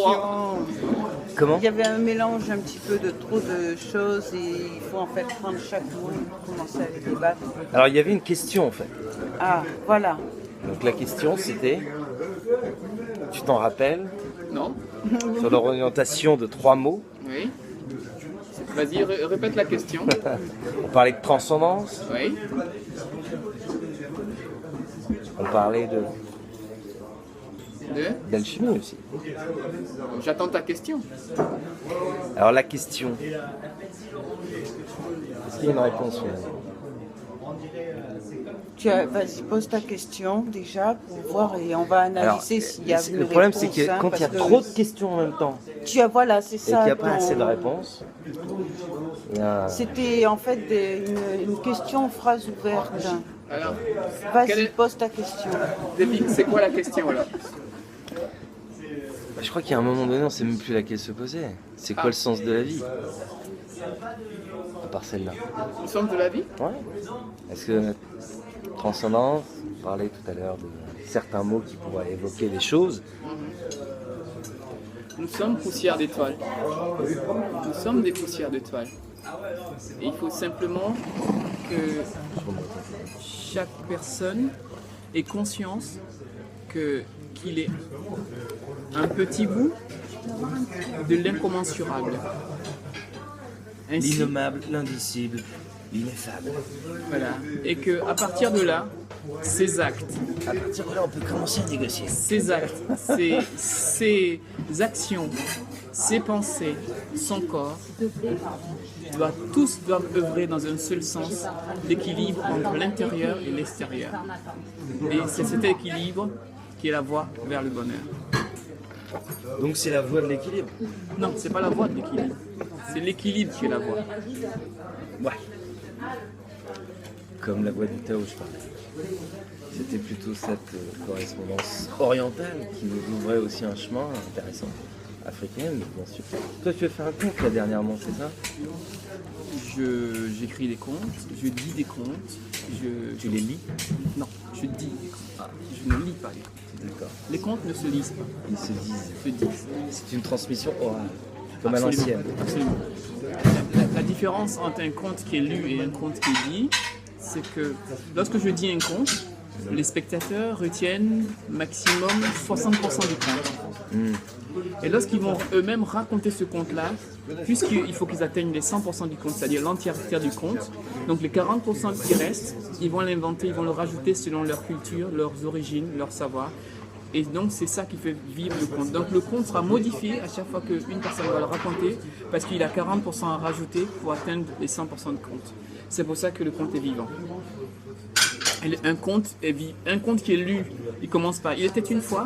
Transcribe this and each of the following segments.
courant. Comment? Il y avait un mélange un petit peu de trop de choses et il faut en fait prendre chaque mot et commencer à les débattre. Alors il y avait une question en fait. Ah, voilà. Donc la question c'était, tu t'en rappelles, Non? sur l'orientation de 3 mots. Oui. Vas-y, répète la question. On parlait de transcendance, Oui. on parlait Deux. d'alchimie aussi. J'attends ta question. Alors la question, est-ce qu'il y a une réponse finalement? Vas-y, pose ta question déjà pour voir et on va analyser s'il y a une le problème réponse, c'est que hein, quand il y a parce que trop de questions en même temps voilà, c'est et qu'il ça. n'y a pas assez de réponses, il y a- C'était en fait une question phrase ouverte. Alors, Vas-y, Quelle est- pose ta question. David, c'est quoi la question alors? je crois qu'à un moment donné on ne sait même plus laquelle se poser. C'est quoi le sens de la vie? À part celle-là. Le sens de la vie? Ouais. Est-ce que transcendance, on parlait tout à l'heure de certains mots qui pourraient évoquer les choses. Nous sommes poussière d'étoiles. Nous sommes des poussières d'étoiles. Et il faut simplement que chaque personne ait conscience qu'il est un petit bout de l'incommensurable. Ainsi, L'innommable, l'indicible, l'ineffable. voilà. Et qu'à partir de là, ces actes, À partir de là, on peut commencer à négocier. ces actes, ces actions, ces pensées, son corps, tous doivent œuvrer dans un seul sens, l'équilibre entre l'intérieur et l'extérieur. Et c'est cet équilibre qui est la voie vers le bonheur. Donc c'est la voie de l'équilibre. Non, c'est pas la voie de l'équilibre. C'est l'équilibre qui est la voie. Ouais. Comme la voie du Tao, je parlais. C'était plutôt cette correspondance orientale qui nous ouvrait aussi un chemin intéressant. Africaine, bien sûr. Toi, tu as fait un conte là dernièrement, c'est ça? J'écris des contes, je dis des contes, Tu les lis? Non, je dis des contes. Je ne lis pas les contes. D'accord. Les contes ne se lisent pas, Ils se disent. se disent. C'est une transmission orale, comme à Absolument, l'ancienne. absolument. La différence entre un conte qui est lu et un conte qui est dit, c'est que lorsque je dis un conte, les spectateurs retiennent maximum 60% du conte. Et lorsqu'ils vont eux-mêmes raconter ce conte-là, puisqu'il faut qu'ils atteignent les 100% du conte, c'est-à-dire l'entièreté du conte, donc les 40% qui restent, ils vont l'inventer, ils vont le rajouter selon leur culture, leurs origines, leur savoir. Et donc c'est ça qui fait vivre le conte. Donc le conte sera modifié à chaque fois qu'une personne va le raconter, parce qu'il a 40% à rajouter pour atteindre les 100% de conte. C'est pour ça que le conte est vivant. Et un conte qui est lu, il commence par « il était une fois »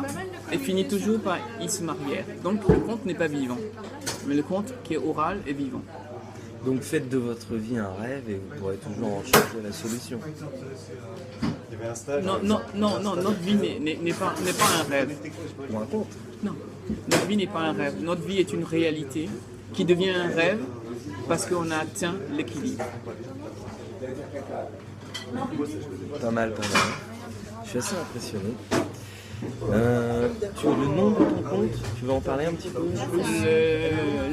et finit toujours par « ils se marièrent ». Donc le conte n'est pas vivant, mais le conte qui est oral est vivant. Donc faites de votre vie un rêve et vous pourrez toujours en chercher la solution. Non, notre vie n'est pas un rêve. Ou un conte. Non, notre vie n'est pas un rêve. Notre vie est une réalité qui devient un rêve parce qu'on a atteint l'équilibre. Pas mal, pas mal. Je suis assez impressionné. Tu as le nom de ton compte? Tu veux en parler un petit peu?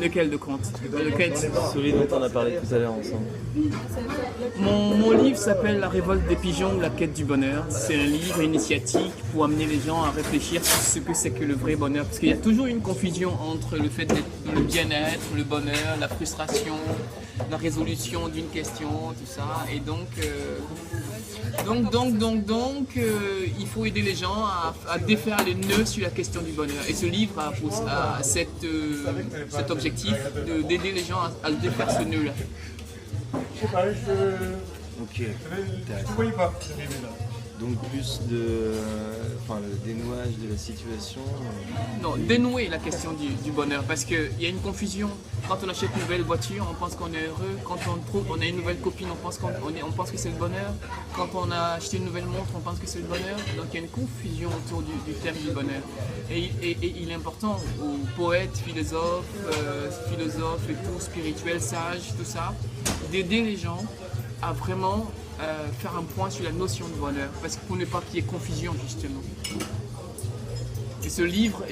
Lequel de conte? Lequel? Celui dont on a parlé tout à l'heure ensemble. Mon livre s'appelle La révolte des pigeons, la quête du bonheur. C'est un livre initiatique pour amener les gens à réfléchir sur ce que c'est que le vrai bonheur. Parce qu'il y a toujours une confusion entre le fait d'être le bien-être, le bonheur, la frustration, la résolution d'une question, tout ça. Et donc, il faut aider les gens à défaire les nœuds sur la question du bonheur. Et ce livre a cet objectif d'aider les gens à défaire ce nœud-là. Ok. Donc plus de... Enfin, le dénouage de la situation. Non, dénouer la question du bonheur, parce qu'il y a une confusion. Quand on achète une nouvelle voiture, on pense qu'on est heureux. Quand on a une nouvelle copine, on pense que c'est le bonheur. Quand on a acheté une nouvelle montre, on pense que c'est le bonheur. Donc il y a une confusion autour du thème du bonheur. Et il est important aux poètes, philosophes et tout, spirituels, sages, tout ça, d'aider les gens à vraiment faire un point sur la notion de bonheur, parce qu'il faut ne pas qu'il y ait confusion justement. Et ce livre,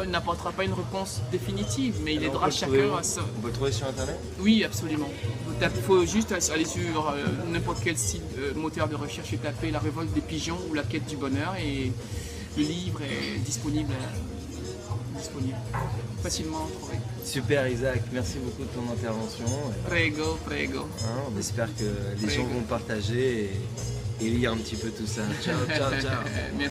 n'apportera pas une réponse définitive, mais il Alors, aidera chacun à se... On peut le trouver sur internet? Oui, absolument. Il faut juste aller sur n'importe quel site moteur de recherche et taper La révolte des pigeons ou La quête du bonheur et le livre est disponible facilement à trouver. Super Isaac, merci beaucoup de ton intervention. Prego, prego. Hein, on espère que les gens vont partager et lire un petit peu tout ça. Ciao, ciao, ciao. Merci.